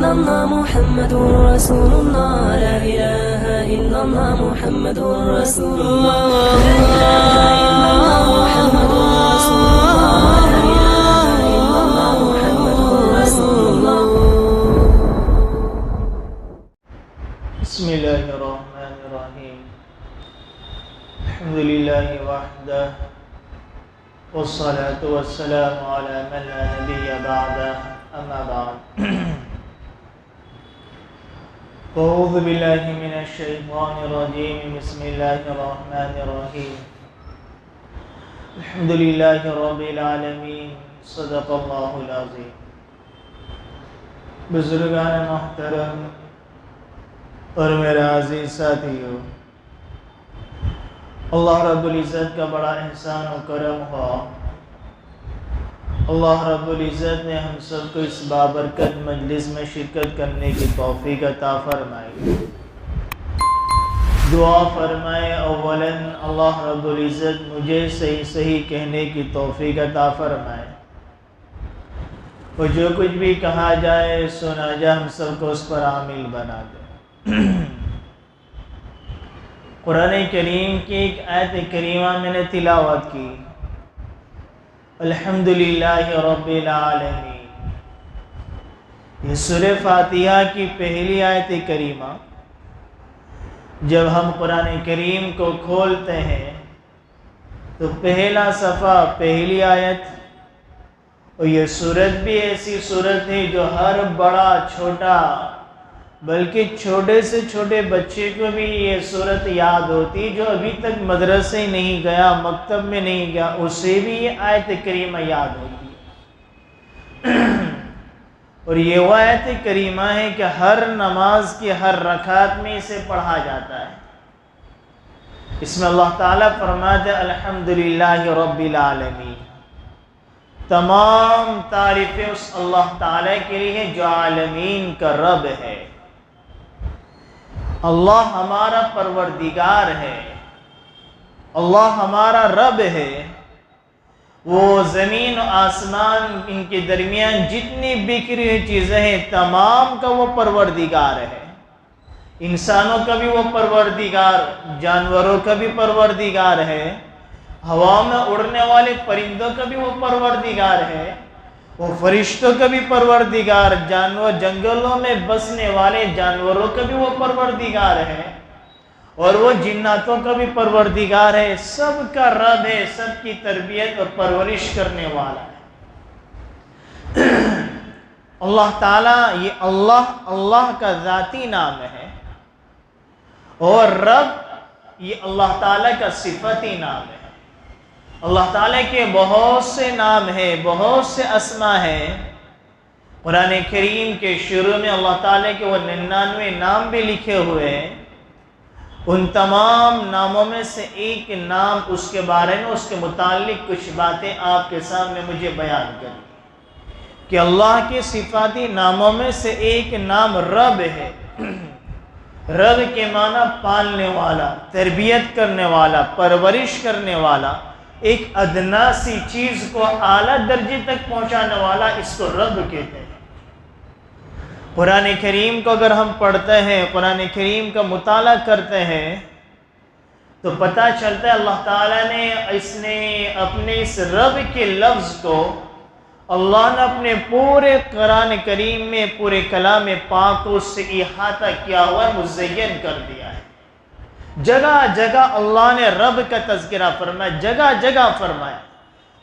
إلا الله محمد رسول الله لا إله إلا الله محمد رسول الله لا إله إلا الله محمد رسول الله لا إله إلا الله محمد رسول الله. بسم الله الرحمن الرحيم. الحمد لله وحده والصلاة والسلام على من لا نبي بعده أما بعد. أعوذ بالله من الشيطان الرجيم. بسم الله الرحمن الرحيم. الحمد لله رب العالمين. صدق الله العظيم. بزرگان محترم اور میرے عزیز ساتھیوں، اللہ رب العزت کا بڑا احسان و کرم ہوا، اللہ رب العزت نے ہم سب کو اس بابرکت مجلس میں شرکت کرنے کی توفیق عطا فرمائی. دعا فرمائے اولاً اللہ رب العزت مجھے صحیح کہنے کی توفیق عطا فرمائے، اور جو کچھ بھی کہا جائے سنا جائے ہم سب کو اس پر عامل بنا دے. قرآن کریم کی ایک آیت کریمہ میں نے تلاوت کی، الحمدللہ رب العالمین. یہ سورہ فاتحہ کی پہلی آیت کریمہ. جب ہم قرآن کریم کو کھولتے ہیں تو پہلا صفحہ پہلی آیت، اور یہ سورت بھی ایسی سورت ہے جو ہر بڑا چھوٹا بلکہ چھوٹے سے چھوٹے بچے کو بھی یہ سورت یاد ہوتی، جو ابھی تک مدرسے نہیں گیا، مکتب میں نہیں گیا، اسے بھی یہ آیت کریمہ یاد ہوتی ہے. اور یہ وہ آیت کریمہ ہے کہ ہر نماز کی ہر رکعت میں اسے پڑھا جاتا ہے. اس میں اللہ تعالیٰ فرماتے ہیں الحمدللہ رب العالمین. تمام تعریفیں اس اللہ تعالیٰ کے لیے ہیں جو عالمین کا رب ہے. اللہ ہمارا پروردگار ہے، اللہ ہمارا رب ہے. وہ زمین و آسمان ان کے درمیان جتنی بکھری ہوئی چیزیں ہیں تمام کا وہ پروردگار ہے. انسانوں کا بھی وہ پروردگار، جانوروں کا بھی پروردگار ہے، ہوا میں اڑنے والے پرندوں کا بھی وہ پروردگار ہے، وہ فرشتوں کا بھی پروردگار، جانور جنگلوں میں بسنے والے جانوروں کا بھی وہ پروردگار ہے، اور وہ جناتوں کا بھی پروردگار ہے. سب کا رب ہے، سب کی تربیت اور پرورش کرنے والا ہے. اللہ تعالیٰ، یہ اللہ کا ذاتی نام ہے، اور رب یہ اللہ تعالیٰ کا صفتی نام ہے. اللہ تعالیٰ کے بہت سے نام ہیں، بہت سے اسما ہیں. قرآن کریم کے شروع میں اللہ تعالیٰ کے وہ 99 نام بھی لکھے ہوئے ہیں. ان تمام ناموں میں سے ایک نام، اس کے بارے میں اس کے متعلق کچھ باتیں آپ کے سامنے مجھے بیان کریں کہ اللہ کے صفاتی ناموں میں سے ایک نام رب ہے. رب کے معنی پالنے والا، تربیت کرنے والا، پرورش کرنے والا، ایک ادنا سی چیز کو اعلیٰ درجے تک پہنچانے والا، اس کو رب کہتے ہیں. قرآن کریم کو اگر ہم پڑھتے ہیں، قرآن کریم کا مطالعہ کرتے ہیں تو پتہ چلتا ہے اللہ تعالیٰ نے اپنے اس رب کے لفظ کو اللہ نے اپنے پورے قرآن کریم میں، پورے کلام پاک کو اس سے احاطہ کیا ہوا، مزین کر دیا ہے. جگہ جگہ اللہ نے رب کا تذکرہ فرمایا، جگہ جگہ فرمایا.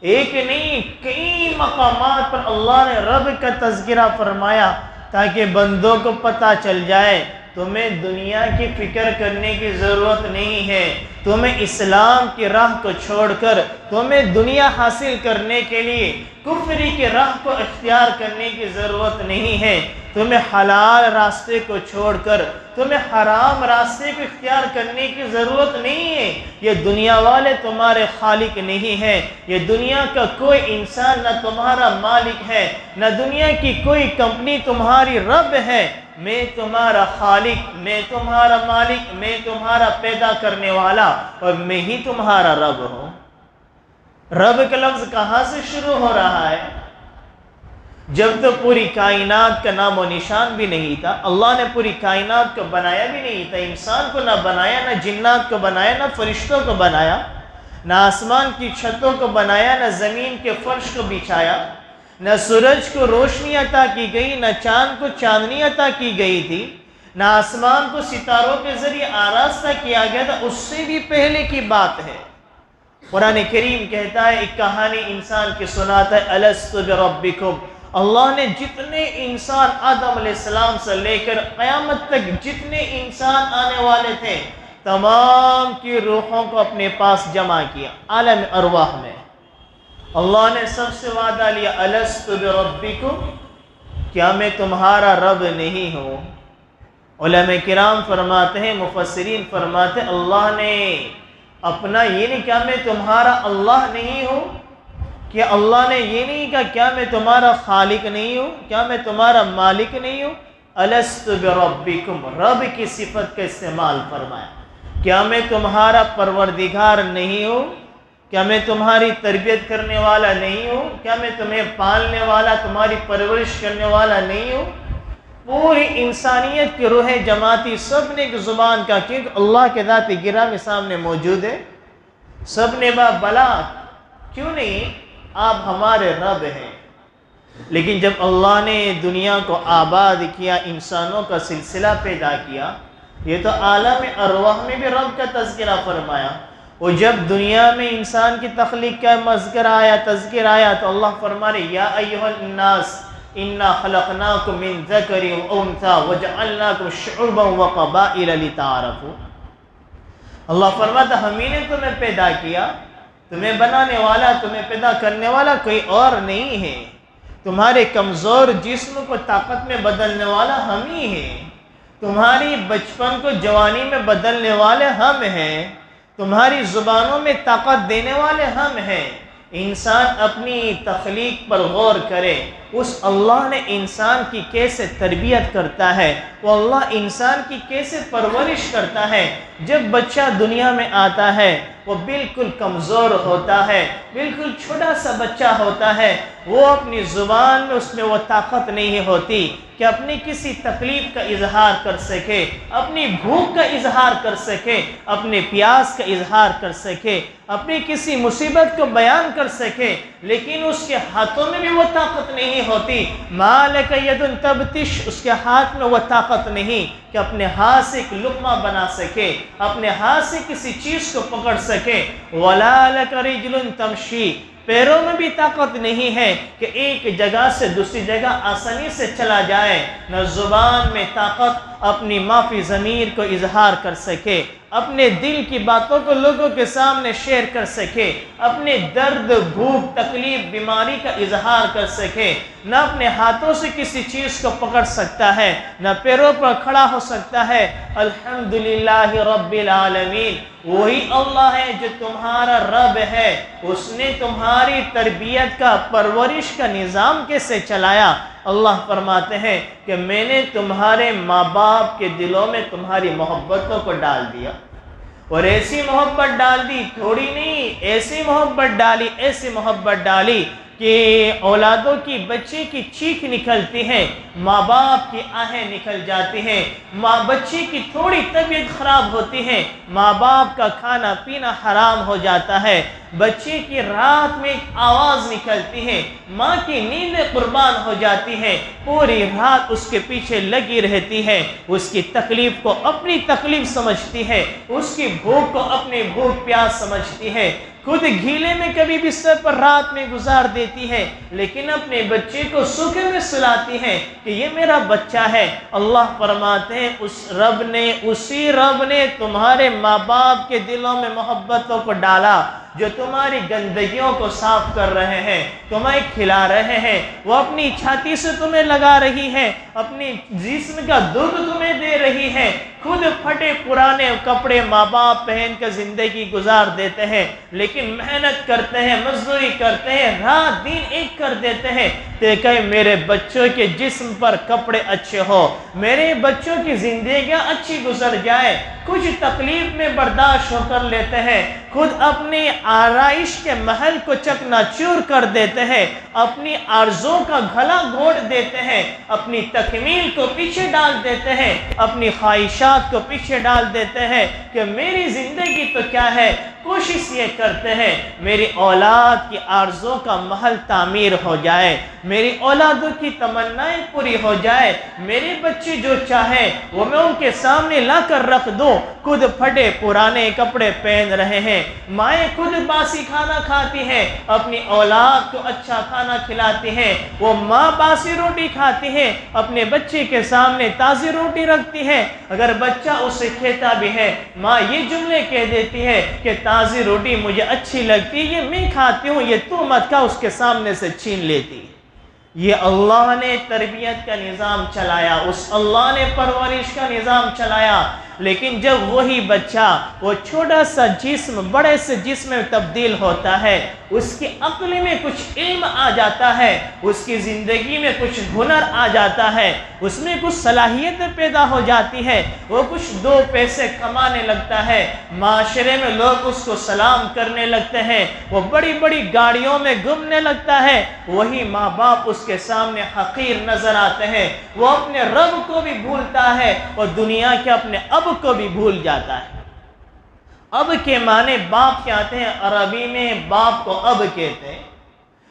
ایک نہیں کئی مقامات پر اللہ نے رب کا تذکرہ فرمایا تاکہ بندوں کو پتہ چل جائے تمہیں دنیا کی فکر کرنے کی ضرورت نہیں ہے، تمہیں اسلام کی راہ کو چھوڑ کر تمہیں دنیا حاصل کرنے کے لیے کفری کی راہ کو اختیار کرنے کی ضرورت نہیں ہے، تمہیں حلال راستے کو چھوڑ کر تمہیں حرام راستے کو اختیار کرنے کی ضرورت نہیں ہے. یہ دنیا والے تمہارے خالق نہیں ہیں، یہ دنیا کا کوئی انسان نہ تمہارا مالک ہے، نہ دنیا کی کوئی کمپنی تمہاری رب ہے. میں تمہارا خالق، میں تمہارا مالک، میں تمہارا پیدا کرنے والا، اور میں ہی تمہارا رب ہوں. رب کا لفظ کہاں سے شروع ہو رہا ہے؟ جب تو پوری کائنات کا نام و نشان بھی نہیں تھا، اللہ نے پوری کائنات کو بنایا بھی نہیں تھا، انسان کو نہ بنایا، نہ جنات کو بنایا، نہ فرشتوں کو بنایا، نہ آسمان کی چھتوں کو بنایا، نہ زمین کے فرش کو بچھایا، نہ سورج کو روشنی عطا کی گئی، نہ چاند کو چاندنی عطا کی گئی تھی، نہ آسمان کو ستاروں کے ذریعے آراستہ کیا گیا تھا، اس سے بھی پہلے کی بات ہے۔ قرآن کریم کہتا ہے، ایک کہانی انسان کی سناتا ہے، الست بربکم، اللہ نے جتنے انسان آدم علیہ السلام سے لے کر قیامت تک جتنے انسان آنے والے تھے، تمام کی روحوں کو اپنے پاس جمع کیا عالم ارواح میں۔ اللہ نے سب سے وعدہ لیا، الست بربکم، کیا میں تمہارا رب نہیں ہوں؟ علماء کرام فرماتے ہیں، مفسرین فرماتے ہیں، اللہ نے اپنا یہ نہیں کہا میں تمہارا اللہ نہیں ہوں، کہ اللہ نے یہ نہیں کہا کیا میں تمہارا خالق نہیں ہوں، کیا میں تمہارا مالک نہیں ہوں، الست بربکم، رب کی صفت کا استعمال فرمایا، کیا میں تمہارا پروردگار نہیں ہوں، کیا میں تمہاری تربیت کرنے والا نہیں ہوں، کیا میں تمہیں پالنے والا، تمہاری پرورش کرنے والا نہیں ہوں؟ پوری انسانیت کی روح جماعتی سب نے ایک زبان کا، کیونکہ اللہ کے ذات گرامی سامنے موجود ہے، سب نے بلا کیوں نہیں، آپ ہمارے رب ہیں۔ لیکن جب اللہ نے دنیا کو آباد کیا، انسانوں کا سلسلہ پیدا کیا، یہ تو عالم ارواح میں بھی رب کا تذکرہ فرمایا، اور جب دنیا میں انسان کی تخلیق کا تذکر آیا تو اللہ فرما رہے، یا ایھا الناس انا خلقناکم من ذکر و انثی وجعلناکم شعوبا وقبائل لتعارفوا۔ اللہ فرماتا، ہم ہی نے تمہیں پیدا کیا، تمہیں بنانے والا، تمہیں پیدا کرنے والا کوئی اور نہیں ہے، تمہارے کمزور جسم کو طاقت میں بدلنے والا ہم ہی ہیں، تمہاری بچپن کو جوانی میں بدلنے والے ہم ہیں، تمہاری زبانوں میں طاقت دینے والے ہم ہیں۔ انسان اپنی تخلیق پر غور کرے، اس اللہ نے انسان کی کیسے تربیت کرتا ہے، وہ اللہ انسان کی کیسے پرورش کرتا ہے۔ جب بچہ دنیا میں آتا ہے وہ بالکل کمزور ہوتا ہے، بالکل چھوٹا سا بچہ ہوتا ہے، وہ اپنی زبان میں اس میں وہ طاقت نہیں ہوتی کہ اپنی کسی تکلیف کا اظہار کر سکے، اپنی بھوک کا اظہار کر سکے، اپنے پیاس کا اظہار کر سکے، اپنی کسی مصیبت کو بیان کر سکے، لیکن اس کے ہاتھوں میں بھی وہ طاقت نہیں ہوتی۔ مالک ید تبتش، اس کے ہاتھ میں وہ طاقت نہیں کہ اپنے ہاتھ سے ایک لقمہ بنا سکے، اپنے ہاتھ سے کسی چیز کو پکڑ سکے۔ ولا لک رجل تمشی، پیروں میں بھی طاقت نہیں ہے کہ ایک جگہ سے دوسری جگہ آسانی سے چلا جائے، نہ زبان میں طاقت اپنی معافی ضمیر کو اظہار کر سکے، اپنے دل کی باتوں کو لوگوں کے سامنے شیئر کر سکے، اپنے درد، بھوک، تکلیف، بیماری کا اظہار کر سکے، نہ اپنے ہاتھوں سے کسی چیز کو پکڑ سکتا ہے، نہ پیروں پر کھڑا ہو سکتا ہے۔ الحمدللہ رب العالمین، وہی اللہ ہے جو تمہارا رب ہے، اس نے تمہاری تربیت کا، پرورش کا نظام کیسے چلایا۔ اللہ فرماتے ہیں کہ میں نے تمہارے ماں باپ کے دلوں میں تمہاری محبتوں کو ڈال دیا، اور ایسی محبت ڈال دی، تھوڑی نہیں، ایسی محبت ڈالی، ایسی محبت ڈالی کہ اولادوں کی، بچے کی چیخ نکلتی ہے، ماں باپ کی آہیں نکل جاتی ہیں، بچے کی تھوڑی طبیعت خراب ہوتی ہے، ماں باپ کا کھانا پینا حرام ہو جاتا ہے، بچے کی رات میں ایک آواز نکلتی ہے، ماں کی نیندیں قربان ہو جاتی ہیں، پوری رات اس کے پیچھے لگی رہتی ہے، اس کی تکلیف کو اپنی تکلیف سمجھتی ہے، اس کی بھوک کو اپنی بھوک پیاس سمجھتی ہے، خود گھیلے میں کبھی بستر پر رات میں گزار دیتی ہے، لیکن اپنے بچے کو سوکھے میں سلاتی ہے کہ یہ میرا بچہ ہے۔ اللہ فرماتے ہیں اسی رب نے تمہارے ماں باپ کے دلوں میں محبتوں کو ڈالا، جو تمہاری گندگیوں کو صاف کر رہے ہیں، تمہیں کھلا رہے ہیں، وہ اپنی چھاتی سے تمہیں لگا رہی ہے، اپنی جسم کا دودھ تمہیں دے رہی ہے، خود پھٹے پرانے کپڑے ماں باپ پہن کر زندگی گزار دیتے ہیں، لیکن لیکن محنت کرتے ہیں، مزدوری کرتے ہیں، رات دن ایک کر دیتے ہیں کہ میرے بچوں کے جسم پر کپڑے اچھے ہو، میرے بچوں کی زندگیاں اچھی گزر جائے، کچھ تکلیف میں برداشت ہو کر لیتے ہیں، خود اپنی آرائش کے محل کو چکنا چور کر دیتے ہیں، اپنی آرزوں کا گھلا گھوٹ دیتے ہیں، اپنی تکمیل کو پیچھے ڈال دیتے ہیں، اپنی خواہشات کو پیچھے ڈال دیتے ہیں کہ میری زندگی تو کیا ہے، کوشش یہ کرتے ہیں میری اولاد کی آرزوں کا محل تعمیر ہو جائے، میری اولادوں کی تمنائیں پوری ہو جائے، میرے بچے جو چاہیں وہ میں ان کے سامنے لا کر رکھ دوں، خود پھٹے پرانے کپڑے پہن رہے ہیں، مائیں خود باسی کھانا کھاتی ہیں، اپنی اولاد کو اچھا کھانا کھلاتی ہیں، وہ ماں باسی روٹی کھاتی ہیں، اپنے بچے کے سامنے تازی روٹی رکھتی ہیں، اگر بچہ اسے کہتا بھی ہے ماں یہ جملے کہہ دیتی ہے کہ تازی روٹی مجھے اچھی لگتی ہے، یہ میں کھاتی ہوں، یہ تو مت کھا، اس کے سامنے سے چھین لیتی۔ یہ اللہ نے تربیت کا نظام چلایا، اس اللہ نے پرورش کا نظام چلایا، لیکن جب وہی بچہ وہ چھوٹا سا جسم بڑے سے جسم میں تبدیل ہوتا ہے، اس کی عقل میں کچھ علم آ جاتا ہے، اس کی زندگی میں کچھ ہنر آ جاتا ہے، اس میں کچھ صلاحیتیں پیدا ہو جاتی ہے، وہ کچھ دو پیسے کمانے لگتا ہے، معاشرے میں لوگ اس کو سلام کرنے لگتے ہیں، وہ بڑی بڑی گاڑیوں میں گھومنے لگتا ہے، وہی ماں باپ اس کے سامنے حقیر نظر آتے ہیں، وہ اپنے رب کو بھی بھولتا ہے اور دنیا کے اپنے اب کو بھی بھول جاتا ہے۔ اب کے معنی باپ کہتے ہیں، عربی میں باپ کو اب کہتے ہیں،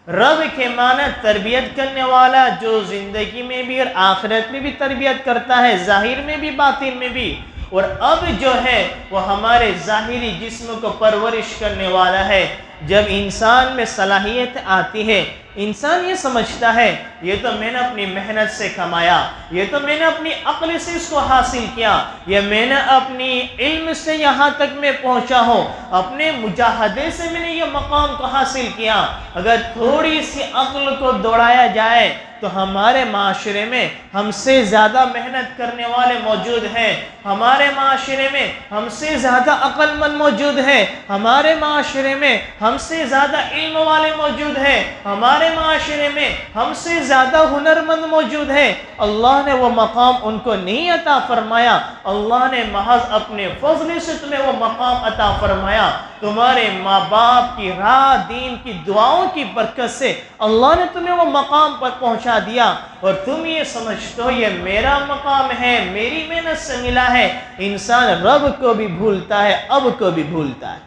رب کے معنی تربیت کرنے والا جو زندگی میں بھی اور آخرت میں بھی تربیت کرتا ہے، ظاہر میں بھی باطن میں بھی، اور اب جو ہے وہ ہمارے ظاہری جسم کو پرورش کرنے والا ہے۔ جب انسان میں صلاحیت آتی ہے، انسان یہ سمجھتا ہے یہ تو میں نے اپنی محنت سے کمایا، یہ تو میں نے اپنی عقل سے اس کو حاصل کیا، یہ میں نے اپنی علم سے یہاں تک میں پہنچا ہوں، اپنے مجاہدے سے میں نے یہ مقام کو حاصل کیا۔ اگر تھوڑی سی عقل کو دوڑایا جائے تو ہمارے معاشرے میں ہم سے زیادہ محنت کرنے والے موجود ہیں، ہمارے معاشرے میں ہم سے زیادہ عقل مند موجود ہیں، ہمارے معاشرے میں ہم سے زیادہ علم والے موجود ہیں، ہمارے معاشرے میں ہم سے زیادہ ہنر مند موجود ہیں۔ اللہ نے وہ مقام ان کو نہیں عطا فرمایا، اللہ نے محض اپنے فضل سے تمہیں وہ مقام عطا فرمایا، تمہارے ماں باپ کی رات دین کی دعاؤں کی برکت سے اللہ نے تمہیں وہ مقام پر پہنچا دیا، اور تم یہ سمجھتے ہو یہ میرا مقام ہے، میری محنت سے ملا ہے۔ انسان رب کو بھی بھولتا ہے، اب کو بھی بھولتا ہے۔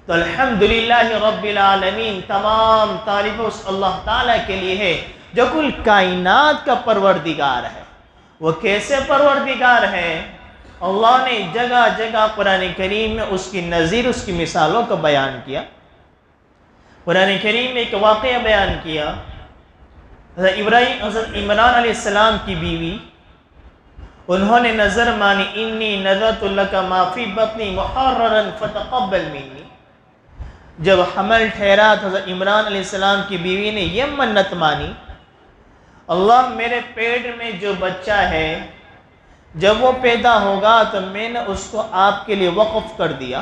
تو الحمدللہ رب العالمین، تمام تعریف اس اللہ تعالیٰ کے لیے ہے جو کل کائنات کا پروردگار ہے۔ وہ کیسے پروردگار ہے؟ اللہ نے جگہ جگہ قرآن کریم میں اس کی نظیر، اس کی مثالوں کو بیان کیا۔ قرآن کریم میں ایک واقعہ بیان کیا، حضرت عمران علیہ السلام کی بیوی، انہوں نے نظر مانی، انی نذرت لک ما فی بطنی محررا فتقبل منی۔ جب حمل ٹھہرا تو حضرت عمران علیہ السلام کی بیوی نے یہ منت مانی، اللہ میرے پیٹ میں جو بچہ ہے جب وہ پیدا ہوگا تو میں نے اس کو آپ کے لیے وقف کر دیا،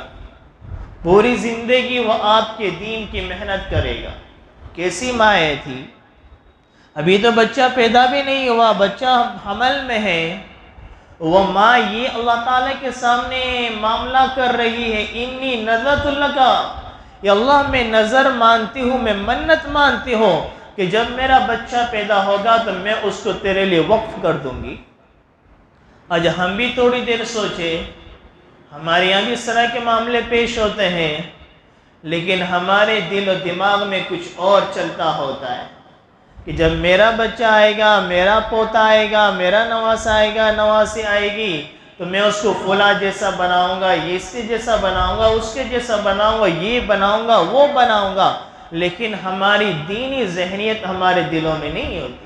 پوری زندگی وہ آپ کے دین کی محنت کرے گا۔ کیسی مائیں تھی، ابھی تو بچہ پیدا بھی نہیں ہوا، بچہ حمل میں ہے، وہ ماں یہ اللہ تعالیٰ کے سامنے معاملہ کر رہی ہے، انی نذرت لک، یا اللہ میں نظر مانتی ہوں، میں منت مانتی ہوں کہ جب میرا بچہ پیدا ہوگا تو میں اس کو تیرے لیے وقف کر دوں گی۔ آج ہم بھی تھوڑی دیر سوچے، ہمارے یہاں بھی اس طرح کے معاملے پیش ہوتے ہیں، لیکن ہمارے دل و دماغ میں کچھ اور چلتا ہوتا ہے کہ جب میرا بچہ آئے گا، میرا پوتا آئے گا، میرا نواسا آئے گا، نواسی آئے گی، تو میں اس کو فلاں جیسا بناؤں گا، یہ اس کے جیسا بناؤں گا، اس کے جیسا بناؤں گا، یہ بناؤں گا، وہ بناؤں گا، لیکن ہماری دینی ذہنیت ہمارے دلوں میں نہیں ہوتی۔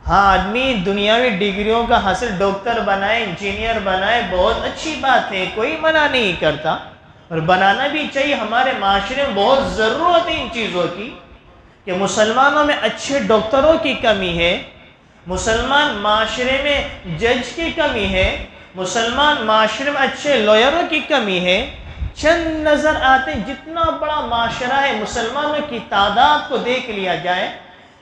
ہاں، آدمی دنیاوی ڈگریوں کا حاصل ڈاکٹر بنائے، انجینئر بنائے، بہت اچھی بات ہے، کوئی منع نہیں کرتا، اور بنانا بھی چاہیے۔ ہمارے معاشرے میں بہت ضرورت ہے ان چیزوں کی، کہ مسلمانوں میں اچھے ڈاکٹروں کی کمی ہے، مسلمان معاشرے میں جج کی کمی ہے، مسلمان معاشرے میں اچھے لوئروں کی کمی ہے، چند نظر آتے ہیں۔ جتنا بڑا معاشرہ ہے، مسلمانوں کی تعداد کو دیکھ لیا جائے،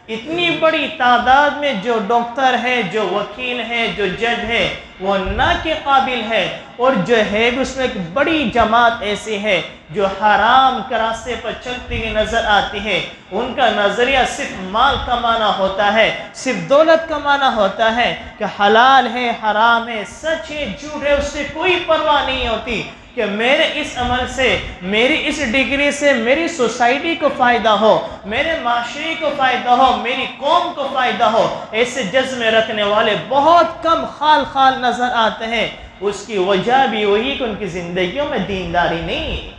اتنی بڑی تعداد میں جو ڈاکٹر ہے، جو وکیل ہے، جو جج ہے، وہ نہ کے قابل ہے، اور جو ہے اس میں ایک بڑی جماعت ایسی ہے جو حرام کے راستے پر چلتی ہوئی نظر آتی ہے۔ ان کا نظریہ صرف مال کمانا ہوتا ہے، صرف دولت کمانا ہوتا ہے، کہ حلال ہے، حرام ہے، سچ ہے، جھوٹ ہے، اس سے کوئی پرواہ نہیں ہوتی کہ میرے اس عمل سے، میری اس ڈگری سے میری سوسائٹی کو فائدہ ہو، میرے معاشرے کو فائدہ ہو، میری قوم کو فائدہ ہو۔ ایسے جذبے رکھنے والے بہت کم خال خال نظر آتے ہیں۔ اس کی وجہ بھی وہی کہ ان کی زندگیوں میں دینداری نہیں ہے،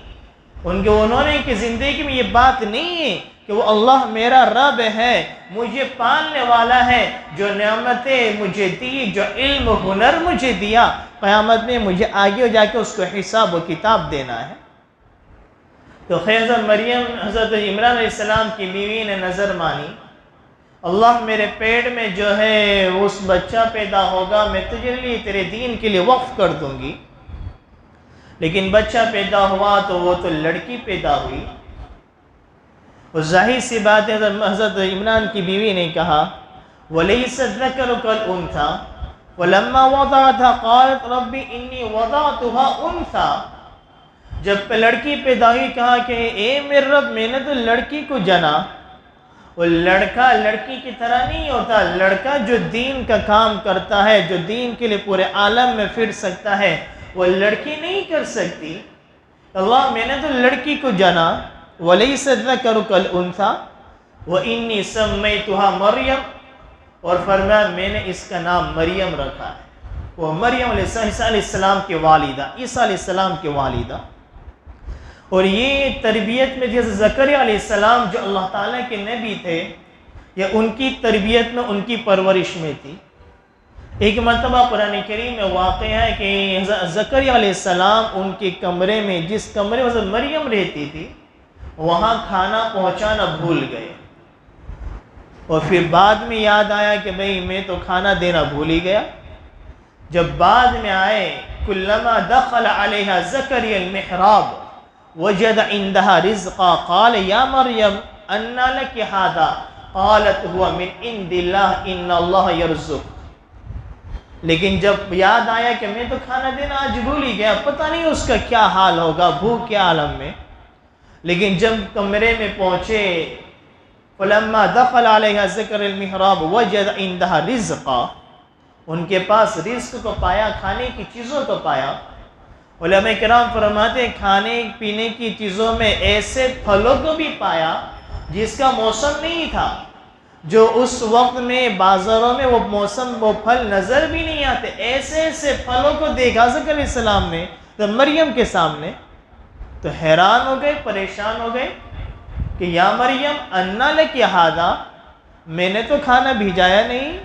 انہوں نے کی زندگی میں یہ بات نہیں ہے کہ وہ اللہ میرا رب ہے، مجھے پالنے والا ہے، جو نعمتیں مجھے دی، جو علم و ہنر مجھے دیا، قیامت میں مجھے آگے جا کے اس کو حساب و کتاب دینا ہے۔ تو حضرت مریم، حضرت عمران علیہ السلام کی بیوی نے نظر مانی، اللہ میرے پیٹ میں جو ہے اس بچہ پیدا ہوگا، میں تجھے لیے تیرے دین کے لیے وقف کر دوں گی۔ لیکن بچہ پیدا ہوا تو وہ تو لڑکی پیدا ہوئی، اور ظاہر سی بات ہے حضرت عمران کی بیوی نے کہا وَلَيْسَ الذَّكَرُ كَالْأُنْثَىٰ وَلَمَّا وَضَعَتْهَا قَالَتْ رَبِّ إِنِّي وَضَعْتُهَا أُنْثَىٰ، جب لڑکی پیدا ہوئی کہا کہ اے میرے رب میں نے تو لڑکی کو جنا۔ وہ لڑکا لڑکی کی طرح نہیں ہوتا، لڑکا جو دین کا کام کرتا ہے، جو دین کے لیے پورے عالم میں پھر سکتا ہے، وہ لڑکی نہیں کر سکتی۔ اللہ میں نے تو لڑکی کو جنا، وَلَيْسَ الذَّكَرُ كَالْأُنْثَىٰ وَإِنِّي سَمَّيْتُهَا مَرْيَمَ، اور فرمایا میں نے اس کا نام مریم رکھا ہے۔ وہ مریم علیہ السلام کی والدہ، عیسیٰ علیہ السلام کی والدہ، اور یہ تربیت میں جیسے زکریا علیہ السلام جو اللہ تعالیٰ کے نبی تھے، یہ ان کی تربیت میں، ان کی پرورش میں تھی۔ ایک مرتبہ قرآن کریم میں واقع ہے کہ زکریا علیہ السلام ان کے کمرے میں، جس کمرے میں حضرت مریم رہتی تھی، وہاں کھانا پہنچانا بھول گئے، اور پھر بعد میں یاد آیا کہ بھئی میں تو کھانا دینا بھول ہی گیا۔ جب بعد میں آئے، کلما دخل علیہا زکریا المحراب وجد عندها رزقا قال یا مریم انا لک ھذا قالت هو من عند اللہ ان اللہ یرزق۔ لیکن جب یاد آیا کہ میں تو کھانا دینا آج بھول ہی گیا، پتہ نہیں اس کا کیا حال ہوگا بھوک کے عالم میں۔ لیکن جب کمرے میں پہنچے، فلما دخل علیہا زکریا المحراب وجد عندها رزقا، ان کے پاس رزق کو پایا، کھانے کی چیزوں کو پایا۔ علماء کرام فرماتے ہیں کھانے پینے کی چیزوں میں ایسے پھلوں کو بھی پایا جس کا موسم نہیں تھا، جو اس وقت میں بازاروں میں وہ موسم، وہ پھل نظر بھی نہیں آتے، ایسے ایسے پھلوں کو دیکھا زکریا علیہ السلام نے تو مریم کے سامنے، تو حیران ہو گئے، پریشان ہو گئے کہ یا مریم انا لک ھذا، میں نے تو کھانا بھیجایا نہیں،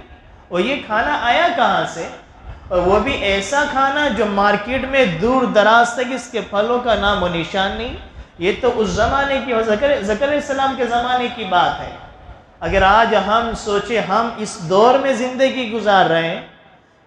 اور یہ کھانا آیا کہاں سے؟ اور وہ بھی ایسا کھانا جو مارکیٹ میں دور دراز تک اس کے پھلوں کا نام و نشان نہیں۔ یہ تو اس زمانے کی، زکریا علیہ السلام کے زمانے کی بات ہے۔ اگر آج ہم سوچیں، ہم اس دور میں زندگی گزار رہے ہیں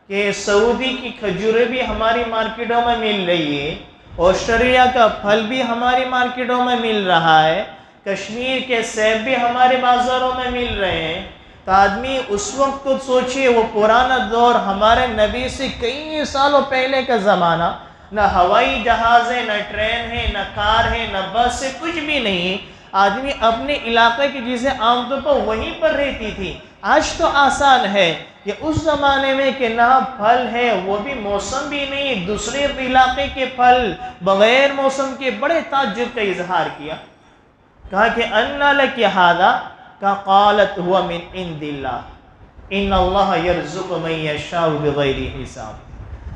کہ سعودی کی کھجوریں بھی ہماری مارکیٹوں میں مل رہی ہے، آسٹریلیا کا پھل بھی ہماری مارکیٹوں میں مل رہا ہے، کشمیر کے سیب بھی ہمارے بازاروں میں مل رہے ہیں، تو آدمی اس وقت تو سوچئے وہ پرانا دور، ہمارے نبی سے کئی سالوں پہلے کا زمانہ، نہ ہوائی جہاز ہے، نہ ٹرین ہے، نہ کار ہے، نہ بس ہے، کچھ بھی نہیں۔ آدمی اپنے علاقے کی چیزیں عام طور پر وہیں پر رہتی تھی۔ آج تو آسان ہے کہ اس زمانے میں کہ نہ پھل ہے، وہ بھی موسم بھی نہیں، دوسرے علاقے کے پھل بغیر موسم کے، بڑے تعجب کا اظہار کیا، کہا کہ انا لک ھذا، کہ قالت ہوا من عند اللہ ان اللہ یرزق من یشاء بغیر حساب۔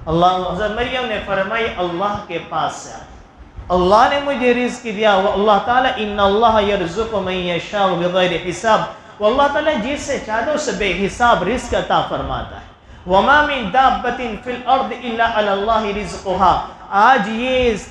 حضرت مریم نے فرمائی اللہ کے پاس سے اللہ نے مجھے رزق دیا، اللہ تعالیٰ ان اللہ یرزق من یشاء بغیر حساب، واللہ تعالیٰ جس سے چاہتا ہے اسے بے حساب رزق عطا فرماتا ہے۔ وما من دابۃ فی الارض الا علی اللہ رزقها۔ آج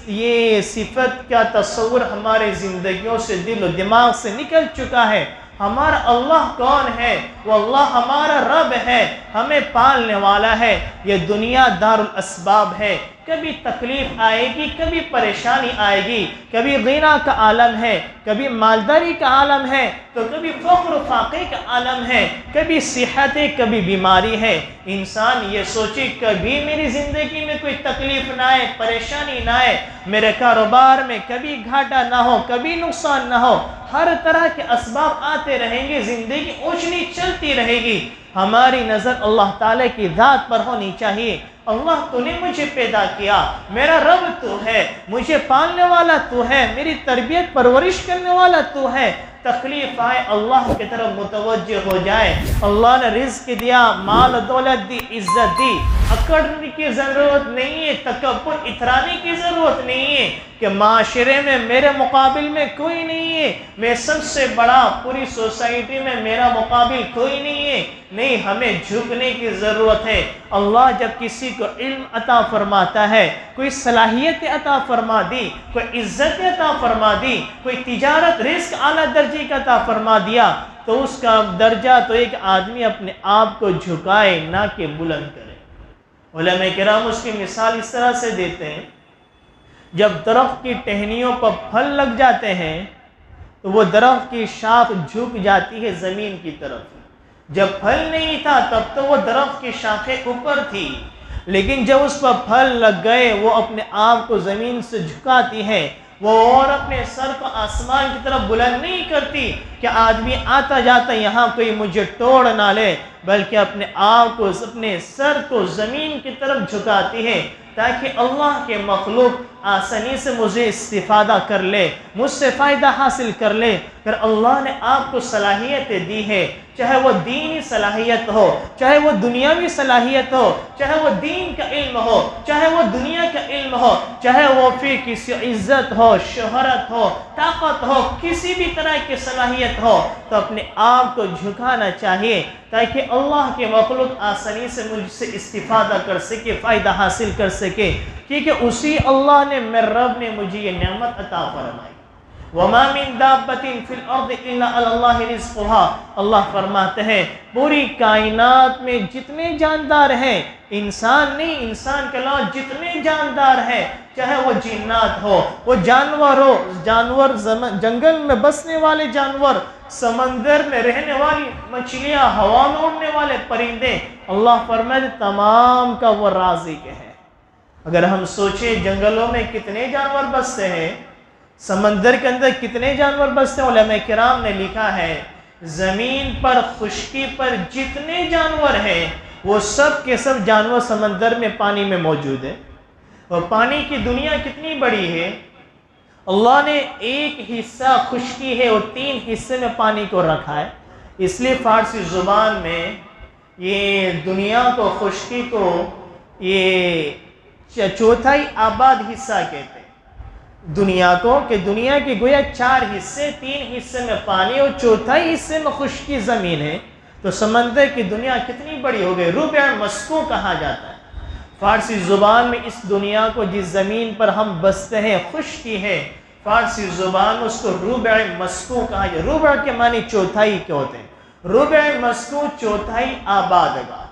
یہ صفت کا تصور ہمارے زندگیوں سے، دل و دماغ سے نکل چکا ہے۔ ہمارا اللہ کون ہے؟ وہ اللہ ہمارا رب ہے، ہمیں پالنے والا ہے۔ یہ دنیا دار الاسباب ہے، کبھی تکلیف آئے گی، کبھی پریشانی آئے گی، کبھی غنا کا عالم ہے، کبھی مالداری کا عالم ہے، تو کبھی فقر و فاقے کا عالم ہے، کبھی صحت ہے، کبھی بیماری ہے۔ انسان یہ سوچے کبھی میری زندگی میں کوئی تکلیف نہ آئے، پریشانی نہ آئے، میرے کاروبار میں کبھی گھاٹا نہ ہو، کبھی نقصان نہ ہو۔ ہر طرح کے اسباب آتے رہیں گے، زندگی اونچ نیچ چلتی رہے گی، ہماری نظر اللہ تعالیٰ کی ذات پر ہونی چاہیے۔ اللہ تو نے مجھے پیدا کیا، میرا رب تو ہے، مجھے پالنے والا تو ہے، میری تربیت پرورش کرنے والا تو ہے۔ تکلیف آئے اللہ کی طرف متوجہ ہو جائے۔ اللہ نے رزق دیا، مال دولت دی، عزت دی، اکڑنے کی ضرورت نہیں ہے، تکبر اترانے کی ضرورت نہیں ہے کہ معاشرے میں میرے مقابل میں کوئی نہیں ہے، میں سب سے بڑا، پوری سوسائٹی میں میرا مقابل کوئی نہیں ہے۔ نہیں، ہمیں جھکنے کی ضرورت ہے۔ اللہ جب کسی کو علم عطا فرماتا ہے، کوئی صلاحیت عطا فرما دی، کوئی عزت عطا فرما دی، کوئی تجارت رزق اعلیٰ درجے کا عطا فرما دیا، تو اس کا درجہ تو ایک آدمی اپنے آپ کو جھکائے نہ کہ بلند کرے۔ علماء کرام اس کی مثال اس طرح سے دیتے ہیں، جب درخت کی ٹہنیوں پر پھل لگ جاتے ہیں تو وہ درخت کی شاخ جھک جاتی ہے زمین کی طرف۔ جب پھل نہیں تھا تب تو وہ درخت کی شاخیں اوپر تھی، لیکن جب اس پر پھل لگ گئے وہ اپنے آپ کو زمین سے جھکاتی ہے، وہ اور اپنے سر کو آسمان کی طرف بلند نہیں کرتی کہ آدمی آتا جاتا یہاں کوئی مجھے توڑ نہ لے، بلکہ اپنے آپ کو، اپنے سر کو زمین کی طرف جھکاتی ہے تاکہ اللہ کے مخلوق آسانی سے مجھے استفادہ کر لے، مجھ سے فائدہ حاصل کر لے۔ پھر اللہ نے آپ کو صلاحیتیں دی ہے، چاہے وہ دینی صلاحیت ہو، چاہے وہ دنیاوی صلاحیت ہو، چاہے وہ دین کا علم ہو، چاہے وہ دنیا کا علم ہو، چاہے وہ پھر کسی عزت ہو، شہرت ہو، طاقت ہو، کسی بھی طرح کی صلاحیت ہو، تو اپنے آپ کو جھکانا چاہیے تاکہ اللہ کے مخلوق آسانی سے مجھ سے استفادہ کر سکے، فائدہ حاصل کر سکے، کیونکہ اسی اللہ نے، میرے رب نے مجھے یہ نعمت عطا فرمائی۔ وَمَا مِن دَابَّةٍ فِي الْأَرْضِ إِلَّا عَلَى اللَّهِ رِزْقُهَا۔ اللہ فرماتے ہیں پوری کائنات میں جتنے جاندار ہیں، انسان نہیں، انسان کے علاوہ جتنے جاندار ہیں، چاہے وہ جنات ہو، وہ جانور ہو، جانور جنگل میں بسنے والے جانور، سمندر میں رہنے والی مچھلیاں، ہوا میں اڑنے والے پرندے، اللہ فرمائے تمام کا وہ رازق ہے۔ اگر ہم سوچیں جنگلوں میں کتنے جانور بستے ہیں، سمندر کے اندر کتنے جانور بستے ہیں، علماء کرام نے لکھا ہے زمین پر، خشکی پر جتنے جانور ہیں وہ سب کے سب جانور سمندر میں، پانی میں موجود ہیں۔ اور پانی کی دنیا کتنی بڑی ہے، اللہ نے ایک حصہ خشکی ہے اور 3 حصے میں پانی کو رکھا ہے۔ اس لیے فارسی زبان میں یہ دنیا کو، خشکی کو، یہ چوتھائی آباد حصہ کہتے ہیں دنیا کو، کہ دنیا کی گویا 4 حصے، 3 حصے میں پانی اور چوتھائی حصے میں خشکی زمین ہے، تو سمندر کی دنیا کتنی بڑی ہو گئی۔ ربع مسکو کہا جاتا ہے فارسی زبان میں اس دنیا کو، جس زمین پر ہم بستے ہیں، خشکی ہے، فارسی زبان میں اس کو ربع مسکو کہا جاتا ہے۔ ربع کے معنی چوتھائی کے ہوتے ہیں، ربع مسکو چوتھائی آباد گاہ۔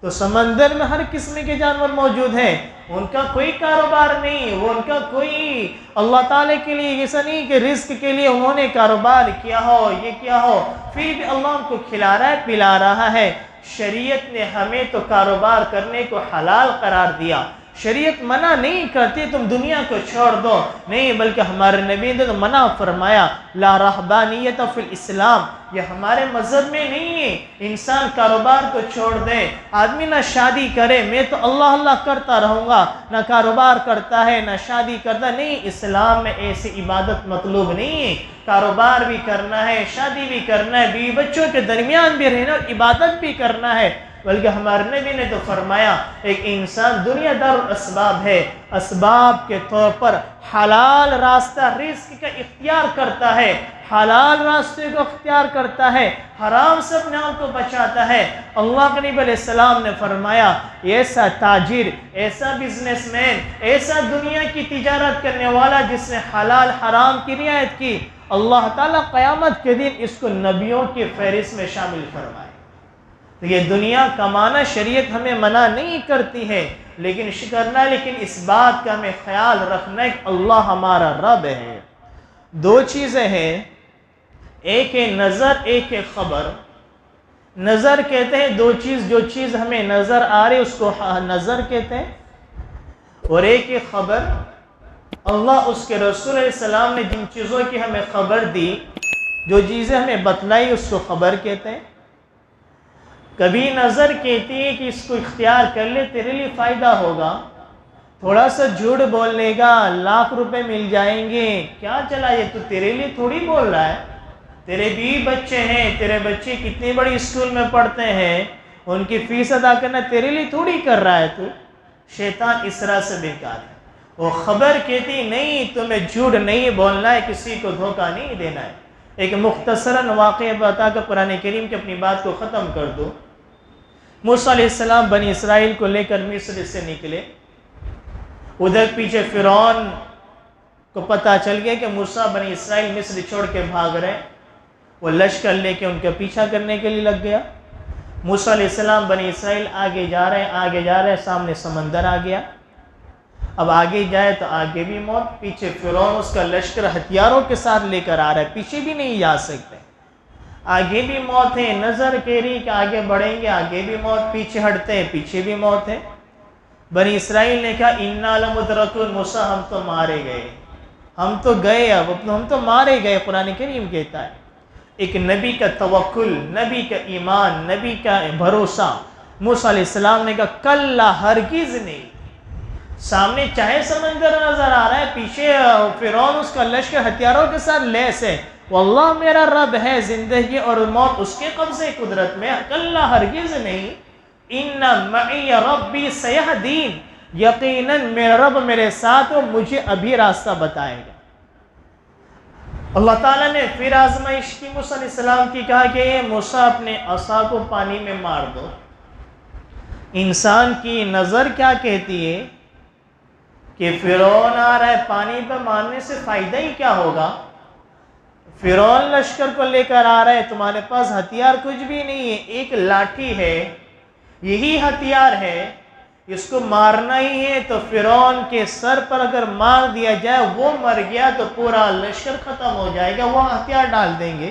تو سمندر میں ہر قسم کے جانور موجود ہیں، ان کا کوئی کاروبار نہیں، وہ ان کا کوئی اللہ تعالیٰ کے لیے ایسا نہیں کہ رزق کے لیے انہوں نے کاروبار کیا ہو، یہ کیا ہو، پھر بھی اللہ ان کو کھلا رہا ہے، پلا رہا ہے۔ شریعت نے ہمیں تو کاروبار کرنے کو حلال قرار دیا، شریعت منع نہیں کرتی تم دنیا کو چھوڑ دو، نہیں، بلکہ ہمارے نبی نے تو منع فرمایا، لا رہبانیت فی الاسلام، یہ ہمارے مذہب میں نہیں ہے انسان کاروبار کو چھوڑ دے، آدمی نہ شادی کرے، میں تو اللہ اللہ کرتا رہوں گا، نہ کاروبار کرتا ہے نہ شادی کرتا، نہیں، اسلام میں ایسی عبادت مطلوب نہیں ہے، کاروبار بھی کرنا ہے، شادی بھی کرنا ہے، بیوی بچوں کے درمیان بھی رہنا اور عبادت بھی کرنا ہے، بلکہ ہمارے نبی نے تو فرمایا ایک انسان دنیا دار الاسباب ہے، اسباب کے طور پر حلال راستہ رزق کا اختیار کرتا ہے، حلال راستے کو اختیار کرتا ہے، حرام سے اپنے آپ کو بچاتا ہے۔ اللہ کے نبی علیہ السلام نے فرمایا ایسا تاجر، ایسا بزنس مین، ایسا دنیا کی تجارت کرنے والا جس نے حلال حرام کی رعایت کی، اللہ تعالیٰ قیامت کے دن اس کو نبیوں کی فہرست میں شامل فرمائے۔ تو یہ دنیا کمانا شریعت ہمیں منع نہیں کرتی ہے، لیکن کرنا، لیکن اس بات کا ہمیں خیال رکھنا ہے کہ اللہ ہمارا رب ہے۔ دو چیزیں ہیں، ایک ہے نظر، ایک ہے خبر۔ نظر کہتے ہیں جو چیز ہمیں نظر آ رہی اس کو نظر کہتے ہیں، اور ایک ہے خبر۔ اللہ اس کے رسول علیہ السلام نے جن چیزوں کی ہمیں خبر دی، جو چیزیں ہمیں بتلائی، اس کو خبر کہتے ہیں۔ کبھی نظر کہتی ہے کہ اس کو اختیار کر لے، تیرے لیے فائدہ ہوگا، تھوڑا سا جھوٹ بول لے گا، لاکھ روپے مل جائیں گے، کیا چلا یہ تو تیرے لیے تھوڑی بول رہا ہے، تیرے بھی بچے ہیں، تیرے بچے کتنی بڑی اسکول میں پڑھتے ہیں، ان کی فیس ادا کرنا تیرے لیے تھوڑی کر رہا ہے تو۔ شیطان اس طرح سے بیکار ہے۔ وہ خبر کہتی نہیں، تمہیں جھوٹ نہیں بولنا ہے، کسی کو دھوکہ نہیں دینا ہے۔ ایک مختصراً واقعہ بتا کر قرآن کریم کی اپنی بات کو ختم کر دو۔ موسیٰ علیہ السلام بنی اسرائیل کو لے کر مصر سے نکلے، ادھر پیچھے فرعون کو پتہ چل گیا کہ موسیٰ بنی اسرائیل مصر چھوڑ کے بھاگ رہے، وہ لشکر لے کے ان کا پیچھا کرنے کے لیے لگ گیا۔ موسیٰ علیہ السلام بنی اسرائیل آگے جا رہے ہیں، سامنے سمندر آ گیا۔ اب آگے جائے تو آگے بھی موت، پیچھے فرعون اس کا لشکر ہتھیاروں کے ساتھ لے کر آ رہا ہے، پیچھے بھی نہیں جا سکتے، آگے بھی موت ہے۔ نظر کہہ رہی کہ آگے بڑھیں گے، آگے بھی موت، پیچھے ہٹتے ہیں، پیچھے بھی موت ہے۔ بنی اسرائیل نے کہا اِنَّا لَمُدْرَكُونَ، موسیٰ ہم تو مارے گئے، ہم تو گئے، اب ہم تو مارے گئے۔ قرآن کریم کہتا ہے ایک نبی کا توکل، نبی کا ایمان، نبی کا بھروسہ۔ موسیٰ علیہ السلام نے کہا کلا، ہرگز نہیں۔ سامنے چاہے سمندر نظر آ رہا ہے، پیچھے فرعون اس کا لشکر ہتھیاروں کے ساتھ لیس ہے، واللہ میرا رب ہے، زندگی اور موت اس کے قبضے قدرت میں، کلا ہرگز نہیں، ان معی ربی سیہدین، یقیناً میرا رب میرے ساتھ وہ مجھے ابھی راستہ بتائے گا۔ اللہ تعالیٰ نے پھر آزمائش کی موسیٰ علیہ السلام کی، کہا کہ اے موسیٰ اپنے عصا کو پانی میں مار دو۔ انسان کی نظر کیا کہتی ہے کہ فرعون آ رہا ہے، پانی پہ مارنے سے فائدہ ہی کیا ہوگا؟ فرعون لشکر کو لے کر آ رہا ہے، تمہارے پاس ہتھیار کچھ بھی نہیں ہے، ایک لاٹھی ہے، یہی ہتھیار ہے، اس کو مارنا ہی ہے تو فرعون کے سر پر اگر مار دیا جائے، وہ مر گیا تو پورا لشکر ختم ہو جائے گا، وہ ہتھیار ڈال دیں گے۔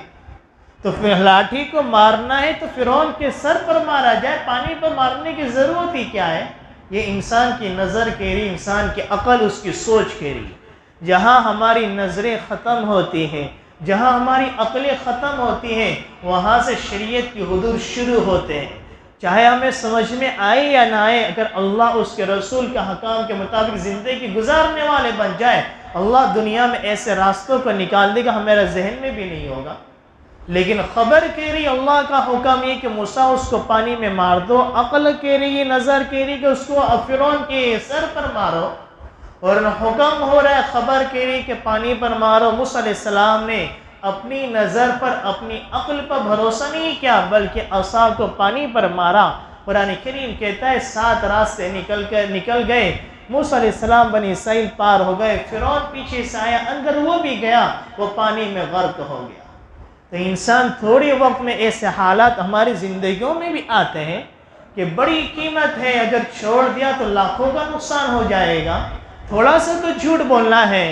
تو پھر لاٹھی کو مارنا ہے تو فرعون کے سر پر مارا جائے، پانی پر مارنے کی ضرورت ہی کیا ہے؟ یہ انسان کی نظر کہہ رہی، انسان کی عقل، اس کی سوچ کہہ رہی۔ جہاں ہماری نظریں ختم ہوتی ہیں، جہاں ہماری عقلیں ختم ہوتی ہیں، وہاں سے شریعت کی حدود شروع ہوتے ہیں۔ چاہے ہمیں سمجھ میں آئے یا نہ آئے، اگر اللہ اس کے رسول کے حکام کے مطابق زندگی گزارنے والے بن جائے، اللہ دنیا میں ایسے راستوں کو نکال دے گا ہمارے ذہن میں بھی نہیں ہوگا۔ لیکن خبر کہہ رہی اللہ کا حکم یہ کہ موسیٰ اس کو پانی میں مار دو، عقل کہہ رہی، نظر کہہ رہی کہ اس کو فرعون کے سر پر مارو، اور حکم ہو رہا ہے، خبر کہہ رہی کہ پانی پر مارو۔ موسیٰ علیہ السلام نے اپنی نظر پر، اپنی عقل پر بھروسہ نہیں کیا، بلکہ عصا کو پانی پر مارا۔ قرآن کریم کہتا ہے 7 راستے نکل گئے، موسیٰ علیہ السلام بنی اسرائیل پار ہو گئے، فرعون پیچھے سے آیا، اندر وہ بھی گیا، وہ پانی میں غرق ہو گیا۔ تو انسان تھوڑی وقت میں ایسے حالات ہماری زندگیوں میں بھی آتے ہیں کہ بڑی قیمت ہے، اگر چھوڑ دیا تو لاکھوں کا نقصان ہو جائے گا۔ تھوڑا سا تو جھوٹ بولنا ہے،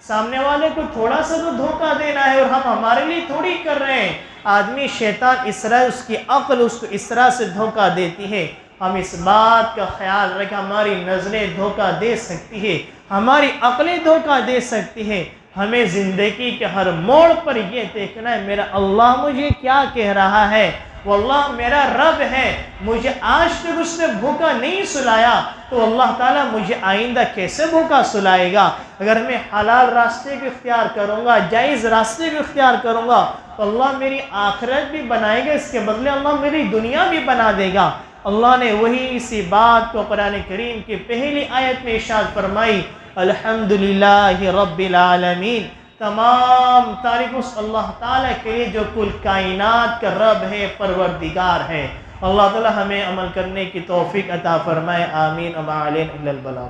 سامنے والے کو تھوڑا سا تو دھوکہ دینا ہے، اور ہم ہمارے لیے تھوڑی کر رہے ہیں۔ آدمی شیطان اس طرح، اس کی عقل اس کو اس طرح سے دھوکہ دیتی ہے۔ ہم اس بات کا خیال رکھیں، ہماری نظریں دھوکہ دے سکتی ہے، ہماری عقلیں دھوکہ دے سکتی ہے۔ ہمیں زندگی کے ہر موڑ پر یہ دیکھنا ہے میرا اللہ مجھے کیا کہہ رہا ہے، واللہ میرا رب ہے، مجھے آج تک اس نے بھوکا نہیں سلایا، تو اللہ تعالیٰ مجھے آئندہ کیسے بھوکا سلائے گا؟ اگر میں حلال راستے کو اختیار کروں گا، جائز راستے کو اختیار کروں گا، تو اللہ میری آخرت بھی بنائے گا، اس کے بدلے اللہ میری دنیا بھی بنا دے گا۔ اللہ نے وہی اسی بات کو قرآن کریم کی پہلی آیت میں ارشاد فرمائی، الحمدللہ رب العالمین، تمام تعریف اس اللہ تعالیٰ کے لیے جو کل کائنات کا رب ہے، پروردگار ہے۔ اللہ تعالیٰ ہمیں عمل کرنے کی توفیق عطا فرمائے، آمین۔ وما علینا الا البلاغ۔